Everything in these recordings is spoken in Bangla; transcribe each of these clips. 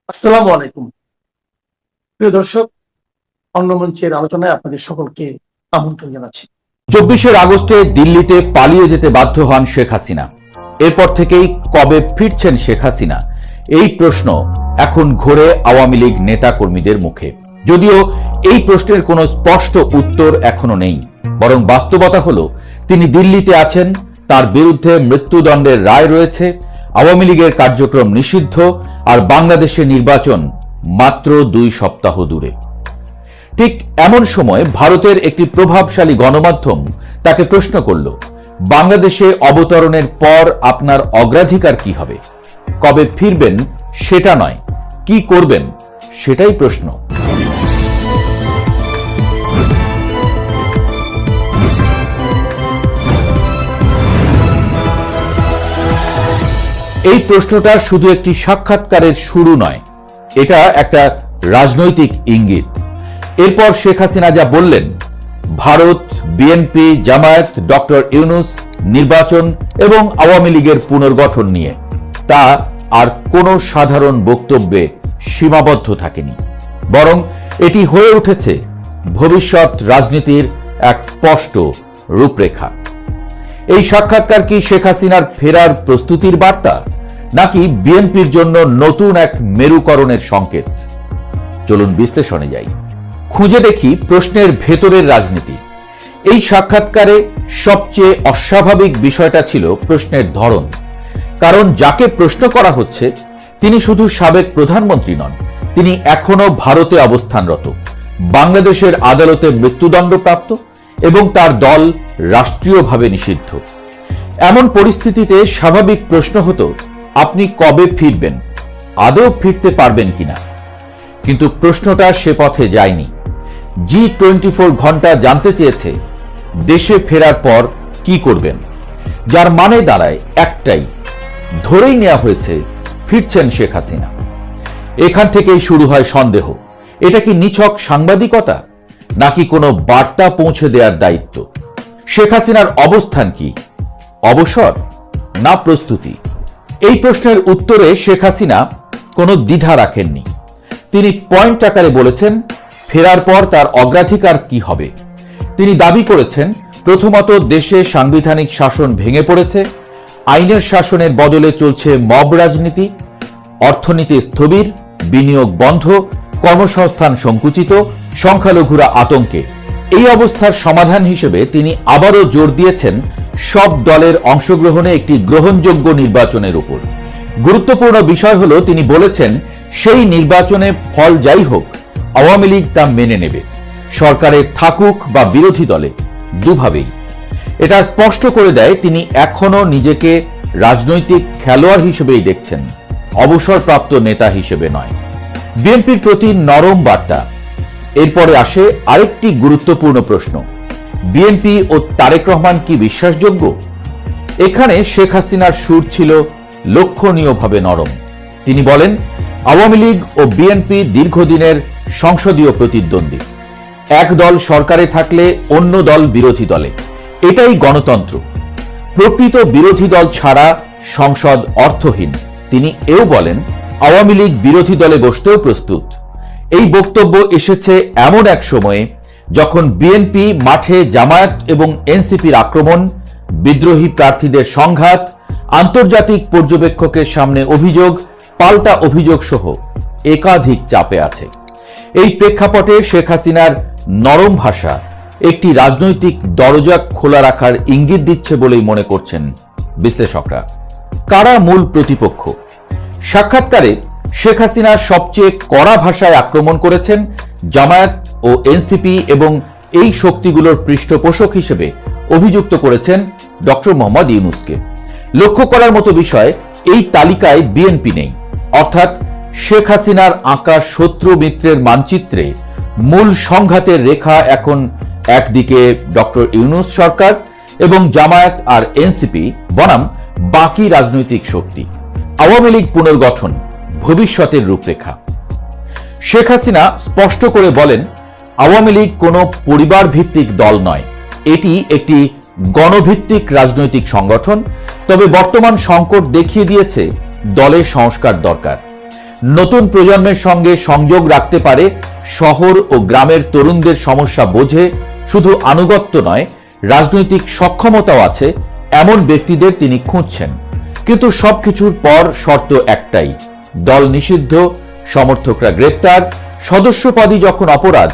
আসসালামু আলাইকুম। প্রিয় দর্শক, অন্যমঞ্চের আলোচনায় আপনাদের সকলকে আমন্ত্রণ জানাচ্ছি। 24 আগস্টে দিল্লিতে পালিয়ে যেতে বাধ্য হন শেখ হাসিনা। এরপর থেকেই কবে ফিরছেন শেখ হাসিনা, এই প্রশ্ন এখন ঘোরে আওয়ামী লীগ নেতা কর্মীদের মুখে। যদিও এই প্রশ্নের কোনো স্পষ্ট উত্তর এখনো নেই, বরং বাস্তবতা হলো তিনি দিল্লিতে আছেন, তার বিরুদ্ধে মৃত্যুদণ্ডের রায় রয়েছে, আওয়ামী লীগের কার্যক্রম নিষিদ্ধ, আর বাংলাদেশের নির্বাচন মাত্র 2 সপ্তাহ দূরে। ঠিক এমন সময় ভারতের একটি প্রভাবশালী গণমাধ্যম তাকে প্রশ্ন করল, বাংলাদেশে অবতরণের পর আপনার অগ্রাধিকার কি হবে? কবে ফিরবেন সেটা নয়, কি করবেন সেটাই প্রশ্ন। এই প্রশ্নটা শুধু একটি সাক্ষাৎকারের শুরু নয়, এটা একটা রাজনৈতিক ইঙ্গিত। এরপর শেখ হাসিনা যা বললেন, ভারত, বিএনপি, জামায়াত, ডক্টর ইউনূস, নির্বাচন এবং আওয়ামী লীগের পুনর্গঠন নিয়ে, তা আর কোনো সাধারণ বক্তব্যে সীমাবদ্ধ থাকেনি, বরং এটি হয়ে উঠেছে ভবিষ্যৎ রাজনীতির এক স্পষ্ট রূপরেখা। এই সাক্ষাৎকার কি শেখ হাসিনার ফেরার প্রস্তুতির বার্তা, নাকি বিএনপির জন্য নতুন এক মেরুকরণের সংকেত? চলুন বিশ্লেষণে যাই, খুঁজে দেখি প্রশ্নের ভেতরের রাজনীতি। এই সাক্ষাৎকারে সবচেয়ে অস্বাভাবিক বিষয়টা ছিল প্রশ্নের ধরন। কারণ যাকে প্রশ্ন করা হচ্ছে তিনি শুধু সাবেক প্রধানমন্ত্রী নন, তিনি এখনো ভারতে অবস্থানরত, বাংলাদেশের আদালতে মৃত্যুদণ্ডপ্রাপ্ত এবং তার দল রাষ্ট্রীয়ভাবে নিষিদ্ধ। এমন পরিস্থিতিতে স্বাভাবিক প্রশ্ন হতো, আপনি কবে ফিরবেন, আদৌ ফিরতে পারবেন কিনা? কিন্তু প্রশ্নটা সে পথে যায়নি। G24 ঘন্টা জানতে চেয়েছে দেশে ফেরার পর কি করবেন, যার মানে দাঁড়ায় একটাই, ধরেই নেওয়া হয়েছে ফিরছেন শেখ হাসিনা। এখান থেকেই শুরু হয় সন্দেহ, এটা কি নিছক সাংবাদিকতা, নাকি কোনো বার্তা পৌঁছে দেওয়ার দায়িত্ব? শেখ হাসিনার অবস্থান কি, অবসর না প্রস্তুতি? এই প্রশ্নের উত্তরে শেখ হাসিনা কোনো দ্বিধা রাখেননি। তিনি পয়েন্ট আকারে বলেছেন ফেরার পর তার অগ্রাধিকার কি হবে। তিনি দাবি করেছেন, প্রথমত দেশে সাংবিধানিক শাসন ভেঙে পড়েছে, আইনের শাসনের বদলে চলছে মব রাজনীতি, অর্থনীতি স্থবির, বিনিয়োগ বন্ধ, কর্মসংস্থান সংকুচিত, সংখ্যালঘুরা আতঙ্কে। এই অবস্থার সমাধান হিসেবে তিনি আবারও জোর দিয়েছেন সব দলের অংশগ্রহণে একটি গ্রহণযোগ্য নির্বাচনের উপর। গুরুত্বপূর্ণ বিষয় হলো, তিনি বলেছেন সেই নির্বাচনে ফল যাই হোক আওয়ামী লীগ তা মেনে নেবে, সরকারে থাকুক বা বিরোধী দলে, দুভাবেই। এটা স্পষ্ট করে দেয় তিনি এখনো নিজেকে রাজনৈতিক খেলোয়াড় হিসেবেই দেখছেন, অবসরপ্রাপ্ত নেতা হিসেবে নয়। বিএনপির প্রতি নরম বার্তা। এরপরে আসে আরেকটি গুরুত্বপূর্ণ প্রশ্ন, বিএনপি ও তারেক রহমান কি বিশ্বাসযোগ্য? এখানে শেখ হাসিনার সুর ছিল লক্ষণীয়ভাবে নরম। তিনি বলেন, আওয়ামী লীগ ও বিএনপি দীর্ঘদিনের সংসদীয় প্রতিদ্বন্দ্বী, এক দল সরকারে থাকলে অন্য দল বিরোধী দলে, এটাই গণতন্ত্র। প্রকৃত বিরোধী দল ছাড়া সংসদ অর্থহীন। তিনি এও বলেন, আওয়ামী লীগ বিরোধী দলে বসতেও প্রস্তুত। এই বক্তব্য এসেছে এমন এক সময়ে যখন বিএনপি মাঠে জামায়াত এবং এনসিপির আক্রমণ, বিদ্রোহী প্রার্থীদের সংঘাত, আন্তর্জাতিক পর্যবেক্ষকের সামনে অভিযোগ, পাল্টা অভিযোগ সহ একাধিক চাপে আছে। এই প্রেক্ষাপটে শেখ হাসিনার নরম ভাষা একটি রাজনৈতিক দরজা খোলা রাখার ইঙ্গিত দিচ্ছে বলেই মনে করছেন বিশ্লেষকরা। কারা মূল প্রতিপক্ষ? সাক্ষাৎকারে শেখ হাসিনা সবচেয়ে কড়া ভাষায় আক্রমণ করেছেন জামায়াত ও এনসিপি এবং এই শক্তিগুলোর পৃষ্ঠপোষক হিসেবে অভিযুক্ত করেছেন ডক্টর মোহাম্মদ ইউনূসকে। লক্ষ্য করার মতো বিষয়, এই তালিকায় বিএনপি নেই, অর্থাৎ শেখ হাসিনার আঁকা শত্রু মিত্রের মানচিত্রে মূল সংঘাতের রেখা এখন একদিকে ডক্টর ইউনূস সরকার এবং জামায়াত আর এনসিপি বনাম বাকি রাজনৈতিক শক্তি। আওয়ামী লীগ পুনর্গঠন, ভবিষ্যতের রূপরেখা। শেখ হাসিনা স্পষ্ট করে বলেন, আওয়ামী লীগ কোনো পরিবার ভিত্তিক দল নয়, এটি একটি গণভিত্তিক রাজনৈতিক সংগঠন। তবে বর্তমান সংকট দেখিয়ে দিয়েছে দলের সংস্কার দরকার। নতুন প্রজন্মের সঙ্গে সংযোগ রাখতে পারে, শহর ও গ্রামের তরুণদের সমস্যা বোঝে, শুধু আনুগত্য নয় রাজনৈতিক সক্ষমতাও আছে, এমন ব্যক্তিদের তিনি খুঁজছেন। কিন্তু সবকিছুর পর শর্ত একটাই, দল নিষিদ্ধ, সমর্থকরা গ্রেপ্তার, সদস্যপদই যখন অপরাধ,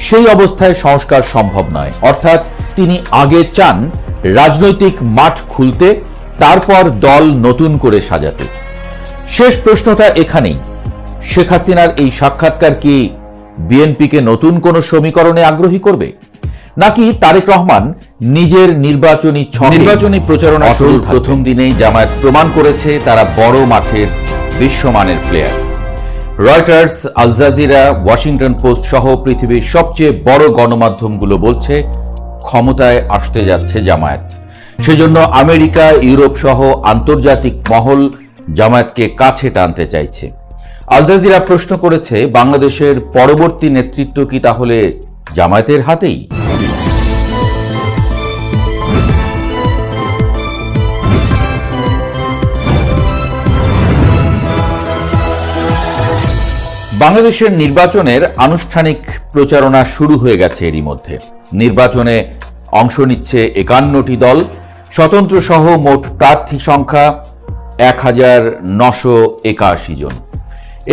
সেই অবস্থায় সংস্কার সম্ভব নয়। অর্থাৎ তিনি আগে চান রাজনৈতিক মাঠ খুলতে, তারপর দল নতুন করে সাজাতে। শেষ প্রশ্নটা এখানেই, শেখ হাসিনার এই সাক্ষাৎকার কি বিএনপিকে নতুন কোন সমীকরণে আগ্রহী করবে, নাকি তারেক রহমান নিজের নির্বাচনী প্রচারণা শুরুর প্রথম দিনেই জামায়াত প্রমাণ করেছে তারা বড় মাঠের বিশ্বমানের player? Reuters, Al Jazeera, Washington Post সহ পৃথিবীর সবচেয়ে বড় গণমাধ্যমগুলো বলছে ক্ষমতায় আসতে যাচ্ছে জামায়াত। সেজন্য আমেরিকা, ইউরোপ সহ আন্তর্জাতিক মহল জামায়াতকে কাছে টানতে চাইছে। আল জাজিরা প্রশ্ন করেছে, বাংলাদেশের পরবর্তী নেতৃত্ব কি তাহলে জামায়াতের হাতেই? বাংলাদেশের নির্বাচনের আনুষ্ঠানিক প্রচারণা শুরু হয়ে গেছে এরই মধ্যে। নির্বাচনে অংশ নিচ্ছে 51টি দল, স্বতন্ত্র সহ মোট প্রার্থী সংখ্যা 1981 জন।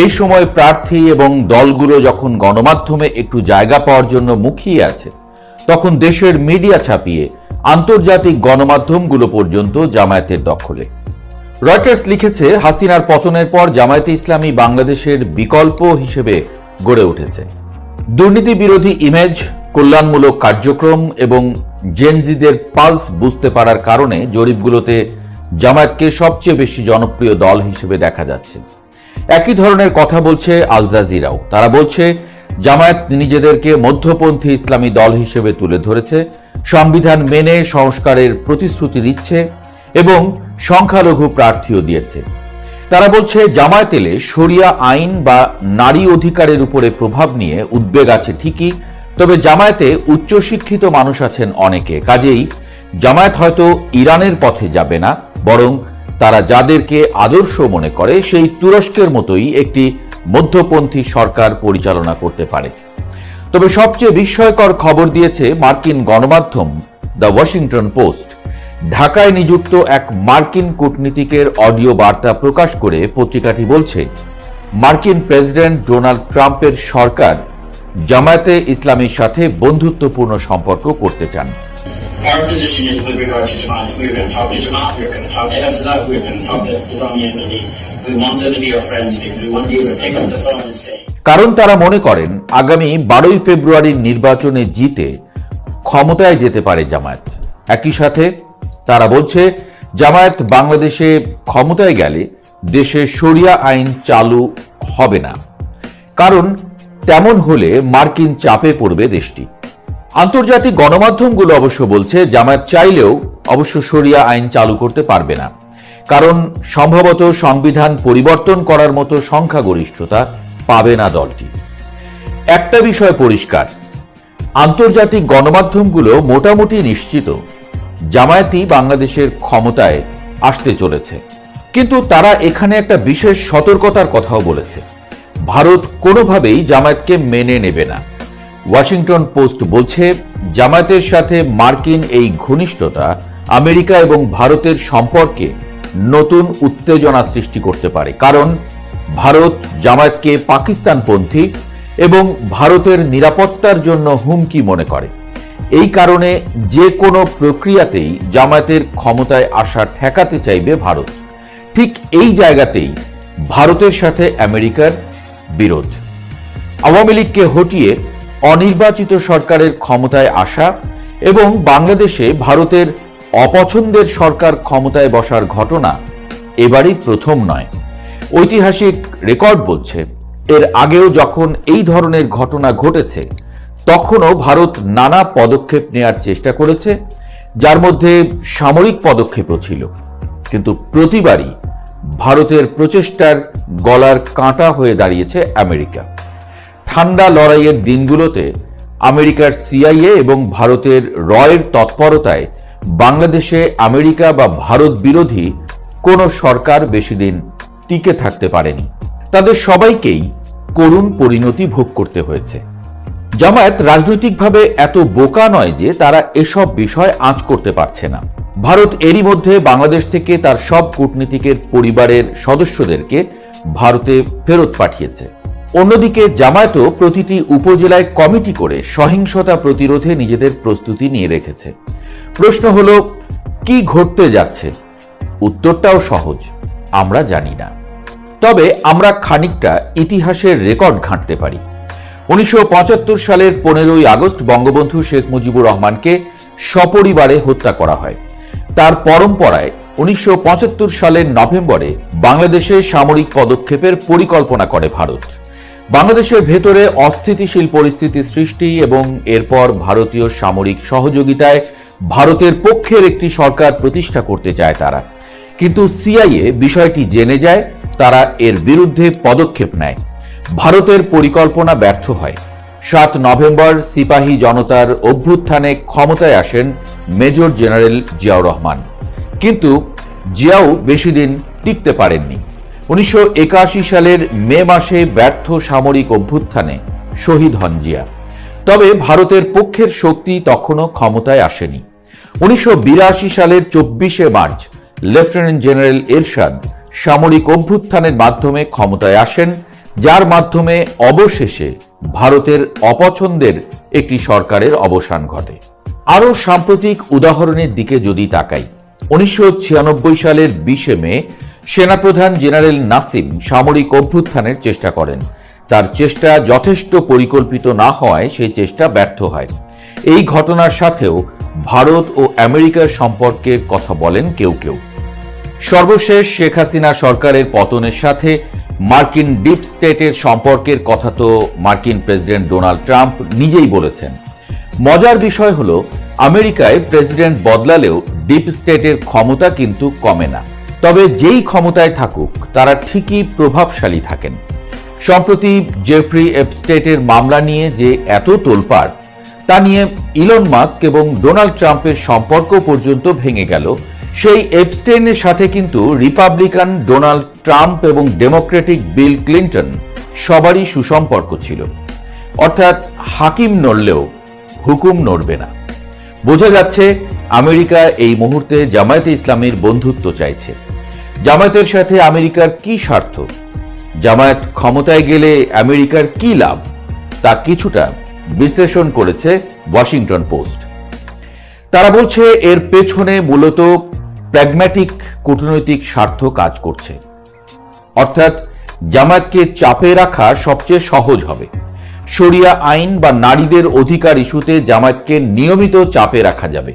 এই সময় প্রার্থী এবং দলগুলো যখন গণমাধ্যমে একটু জায়গা পাওয়ার জন্য মুখিয়ে আছে, তখন দেশের মিডিয়া ছাপিয়ে আন্তর্জাতিক গণমাধ্যমগুলো পর্যন্ত জামায়াতের দখলে। রয়টার্স লিখেছে, হাসিনার পতনের পর জামায়াতে ইসলামী বাংলাদেশের বিকল্প হিসেবে গড়ে উঠেছে। দুর্নীতি বিরোধী ইমেজ, কল্যাণমূলক কার্যক্রম এবং জেনজিদের পালস বুঝতে পারার কারণে জরিপগুলোতে জামায়াতকে সবচেয়ে বেশি জনপ্রিয় দল হিসেবে দেখা যাচ্ছে। একই ধরনের কথা বলছে আল জাজিরাও। তারা বলছে জামায়াত নিজেদেরকে মধ্যপন্থী ইসলামী দল হিসেবে তুলে ধরেছে, সংবিধান মেনে সংস্কারের প্রতিশ্রুতি দিচ্ছে এবং সংখ্যালঘু প্রার্থীও দিয়েছে। তারা বলছে জামায়াত এলে শরিয়া আইন বা নারী অধিকারের উপরে প্রভাব নিয়ে উদ্বেগ আছে ঠিকই, তবে জামায়াতে উচ্চশিক্ষিত মানুষ আছেন অনেকে, কাজেই জামায়াত হয়তো ইরানের পথে যাবে না, বরং তারা যাদেরকে আদর্শ মনে করে সেই তুরস্কের মতোই একটি মধ্যপন্থী সরকার পরিচালনা করতে পারে। তবে সবচেয়ে বিস্ময়কর খবর দিয়েছে মার্কিন গণমাধ্যম দ্য ওয়াশিংটন পোস্ট। ঢাকায় নিযুক্ত এক মার্কিন কূটনীতিকের অডিও বার্তা প্রকাশ করে পত্রিকাটি বলছে, মার্কিন প্রেসিডেন্ট ডোনাল্ড ট্রাম্পের সরকার জামায়াতে ইসলামীর সাথে বন্ধুত্বপূর্ণ সম্পর্ক করতে চান। Our position is with regard to Jamaat. We're going to talk to Jamaat. We're going to talk to Hafizat. We're going to talk to Islami Ahmadi. We want them to be our friends because we want you to pick up the phone and say. কারণ তারা মনে করেন আগামী 12 ফেব্রুয়ারির নির্বাচনে জিতে ক্ষমতায় যেতে পারে জামায়াত। একই সাথে তারা বলছে জামায়াত বাংলাদেশে ক্ষমতায় গেলে দেশে শরিয়া আইন চালু হবে না, কারণ তেমন হলে মার্কিন চাপে পড়বে দেশটি। আন্তর্জাতিক গণমাধ্যমগুলো অবশ্য বলছে জামায়াত চাইলেও অবশ্য শরিয়া আইন চালু করতে পারবে না, কারণ সম্ভবত সংবিধান পরিবর্তন করার মতো সংখ্যাগরিষ্ঠতা পাবে না দলটি। একটা বিষয় পরিষ্কার, আন্তর্জাতিক গণমাধ্যমগুলো মোটামুটি নিশ্চিত জামায়াতই বাংলাদেশের ক্ষমতায় আসতে চলেছে, কিন্তু তারা এখানে একটা বিশেষ সতর্কতার কথাও বলেছে, ভারত কোনোভাবেই জামায়াতকে মেনে নেবে না। ওয়াশিংটন পোস্ট বলছে জামায়াতের সাথে মার্কিন এই ঘনিষ্ঠতা আমেরিকা এবং ভারতের সম্পর্কে নতুন উত্তেজনা সৃষ্টি করতে পারে, কারণ ভারত জামায়াতকে পাকিস্তানপন্থী এবং ভারতের নিরাপত্তার জন্য হুমকি মনে করে। এই কারণে যে কোনো প্রক্রিয়াতেই জামায়াতের ক্ষমতায় আসা ঠেকাতে চাইবে ভারত। ঠিক এই জায়গাতেই ভারতের সাথে আমেরিকার বিরোধ। আওয়ামী লীগকে হটিয়ে অনির্বাচিত সরকারের ক্ষমতায় আসা এবং বাংলাদেশে ভারতের অপছন্দের সরকার ক্ষমতায় বসার ঘটনা এবারই প্রথম নয়। ঐতিহাসিক রেকর্ড বলছে এর আগেও যখন এই ধরনের ঘটনা ঘটেছে তখনও ভারত নানা পদক্ষেপ নেয়ার চেষ্টা করেছে, যার মধ্যে সামরিক পদক্ষেপও ছিল, কিন্তু প্রতিবারই ভারতের প্রচেষ্টার গলার কাঁটা হয়ে দাঁড়িয়েছে আমেরিকা। ঠান্ডা লড়াইয়ের দিনগুলোতে আমেরিকার সিআইএ এবং ভারতের রয়ের তৎপরতায় বাংলাদেশে আমেরিকা বা ভারত বিরোধী কোনো সরকার বেশি দিন টিকে থাকতে পারেনি। তাদের সবাইকেই করুণ পরিণতি ভোগ করতে হয়েছে। জামায়াত রাজনৈতিকভাবে এত বোকা নয় যে তারা এসব বিষয় আঁচ করতে পারছে না। ভারত এরই মধ্যে বাংলাদেশ থেকে তার সব কূটনীতিকের পরিবারের সদস্যদেরকে ভারতে ফেরত পাঠিয়েছে। অন্যদিকে জামায়াতও প্রতিটি উপজেলায় কমিটি করে সহিংসতা প্রতিরোধে নিজেদের প্রস্তুতি নিয়ে রেখেছে। প্রশ্ন হলো, কি ঘটতে যাচ্ছে? উত্তরটাও সহজ, আমরা জানি না। তবে আমরা খানিকটা ইতিহাসের রেকর্ড ঘাঁটতে পারি। 1975 সালের 15ই আগস্ট বঙ্গবন্ধু শেখ মুজিবুর রহমানকে সপরিবারে হত্যা করা হয়। তার পরম্পরায় 1975 সালের নভেম্বরে বাংলাদেশে সামরিক পদক্ষেপের পরিকল্পনা করে ভারত। বাংলাদেশের ভেতরে অস্থিতিশীল পরিস্থিতি সৃষ্টি এবং এরপর ভারতীয় সামরিক সহযোগিতায় ভারতের পক্ষের একটি সরকার প্রতিষ্ঠা করতে চায় তারা। কিন্তু সিআইএ বিষয়টি জেনে যায়, তারা এর বিরুদ্ধে পদক্ষেপ নেয়। ভারতের পরিকল্পনা ব্যর্থ হয়। 7 নভেম্বর সিপাহী জনতার অভ্যুত্থানে ক্ষমতায় আসেন মেজর জেনারেল জিয়াউর রহমান। কিন্তু জিয়াও বেশি দিন টিকতে পারেননি। 1981 সালের মে মাসে ব্যর্থ সামরিক অভ্যুত্থানে শহীদ হন জিয়া। তবে ভারতের পক্ষের শক্তি তখনও ক্ষমতায় আসেনি। 1982 সালের 24শে মার্চ লেফটেন্যান্ট জেনারেল এরশাদ সামরিক অভ্যুত্থানের মাধ্যমে ক্ষমতায় আসেন, যার মাধ্যমে অবশেষে ভারতের অপছন্দের একটি সরকারের অবসান ঘটে। আরও সাম্প্রতিক উদাহরণের দিকে যদি তাকাই, 1996 সালের 20শে মে সেনাপ্রধান জেনারেল নাসিম সামরিক অভ্যুত্থানের চেষ্টা করেন। তার চেষ্টা যথেষ্ট পরিকল্পিত না হওয়ায় সেই চেষ্টা ব্যর্থ হয়। এই ঘটনার সাথেও ভারত ও আমেরিকার সম্পর্কের কথা বলেন কেউ কেউ। সর্বশেষ শেখ হাসিনা সরকারের পতনের সাথে মার্কিন ডিপ স্টেটের সম্পর্কের কথা তো মার্কিন প্রেসিডেন্ট ডোনাল্ড ট্রাম্প নিজেই বলেছেন। মজার বিষয় হলো, আমেরিকায় প্রেসিডেন্ট বদলালেও ডিপ স্টেটের ক্ষমতা কিন্তু কমে না। তবে যেই ক্ষমতায় থাকুক তারা ঠিকই প্রভাবশালী থাকেন। সম্প্রতি জেফ্রি এপস্টেইনের মামলা নিয়ে যে এত তোলপাড়, তা নিয়ে ইলন মাস্ক এবং ডোনাল্ড ট্রাম্পের সম্পর্ক পর্যন্ত ভেঙে গেল। সেই এপস্টেইনের সাথে কিন্তু রিপাবলিকান ডোনাল্ড ট্রাম্প এবং ডেমোক্রেটিক বিল ক্লিন্টন সবারই সুসম্পর্ক ছিল। অর্থাৎ হাকিম নড়লেও হুকুম নড়বে না। বোঝা যাচ্ছে আমেরিকা এই মুহূর্তে জামায়াতে ইসলামীর বন্ধুত্ব চাইছে। জামায়াতের সাথে আমেরিকার কি স্বার্থ, জামায়াত ক্ষমতায় গেলে আমেরিকার কি লাভ, তা কিছুটা বিশ্লেষণ করেছে ওয়াশিংটন পোস্ট। তারা বলছে এর পেছনে মূলত প্র্যাগম্যাটিক কূটনৈতিক স্বার্থ কাজ করছে। অর্থাৎ জামায়াতকে চাপে রাখা সবচেয়ে সহজ হবে। শরিয়া আইন বা নারীদের অধিকার ইস্যুতে জামায়াতকে নিয়মিত চাপে রাখা যাবে,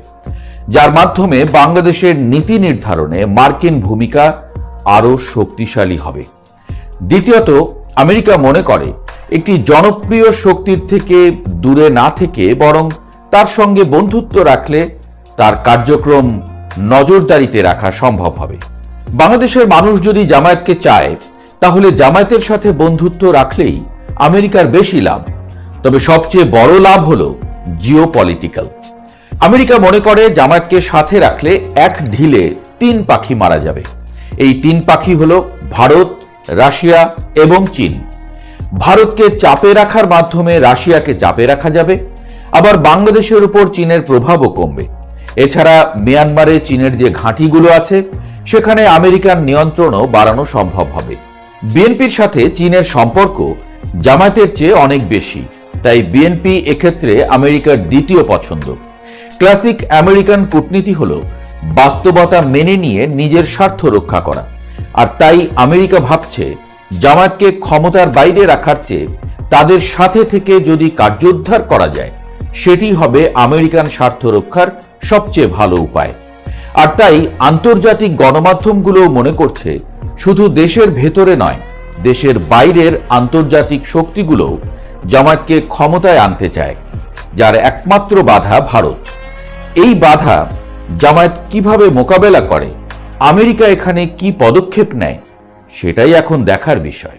যার মাধ্যমে বাংলাদেশের নীতি নির্ধারণে মার্কিন ভূমিকা আরও শক্তিশালী হবে। দ্বিতীয়ত, আমেরিকা মনে করে একটি জনপ্রিয় শক্তির থেকে দূরে না থেকে বরং তার সঙ্গে বন্ধুত্ব রাখলে তার কার্যক্রম নজরদারিতে রাখা সম্ভব হবে। বাংলাদেশের মানুষ যদি জামায়াতকে চায়, তাহলে জামায়াতের সাথে বন্ধুত্ব রাখলেই আমেরিকার বেশি লাভ। তবে সবচেয়ে বড় লাভ হলো জিওপলিটিক্যাল। আমেরিকা মনে করে জামায়াতকে সাথে রাখলে এক ঢিলে 3 পাখি মারা যাবে। এই 3 পাখি হলো ভারত, রাশিয়া এবং চীন। ভারতকে চাপে রাখার মাধ্যমে রাশিয়াকে চাপে রাখা যাবে, আবার বাংলাদেশের উপর চীনের প্রভাবও কমবে। এছাড়া মিয়ানমারে চীনের যে ঘাঁটিগুলো আছে সেখানে আমেরিকার নিয়ন্ত্রণও বাড়ানো সম্ভব হবে। বিএনপির সাথে চীনের সম্পর্ক জামায়াতের চেয়ে অনেক বেশি, তাই বিএনপি এক্ষেত্রে আমেরিকার দ্বিতীয় পছন্দ। ক্লাসিক আমেরিকান কূটনীতি হলো বাস্তবতা মেনে নিয়ে নিজের স্বার্থ রক্ষা করা। আর তাই আমেরিকা ভাবছে জামায়াতকে ক্ষমতার বাইরে রাখার চেয়ে তাদের সাথে থেকে যদি কার্যোদ্ধার করা যায়, সেটি হবে আমেরিকান স্বার্থ রক্ষার সবচেয়ে ভালো উপায়। আর তাই আন্তর্জাতিক গণমাধ্যমগুলো মনে করছে শুধু দেশের ভেতরে নয়, দেশের বাইরের আন্তর্জাতিক শক্তিগুলো জামায়াতকে ক্ষমতায় আনতে চায়, যার একমাত্র বাধা ভারত। এই বাধা জামায়াত কিভাবে মোকাবেলা করে, আমেরিকা এখানে কি পদক্ষেপ নেয়, সেটাই এখন দেখার বিষয়।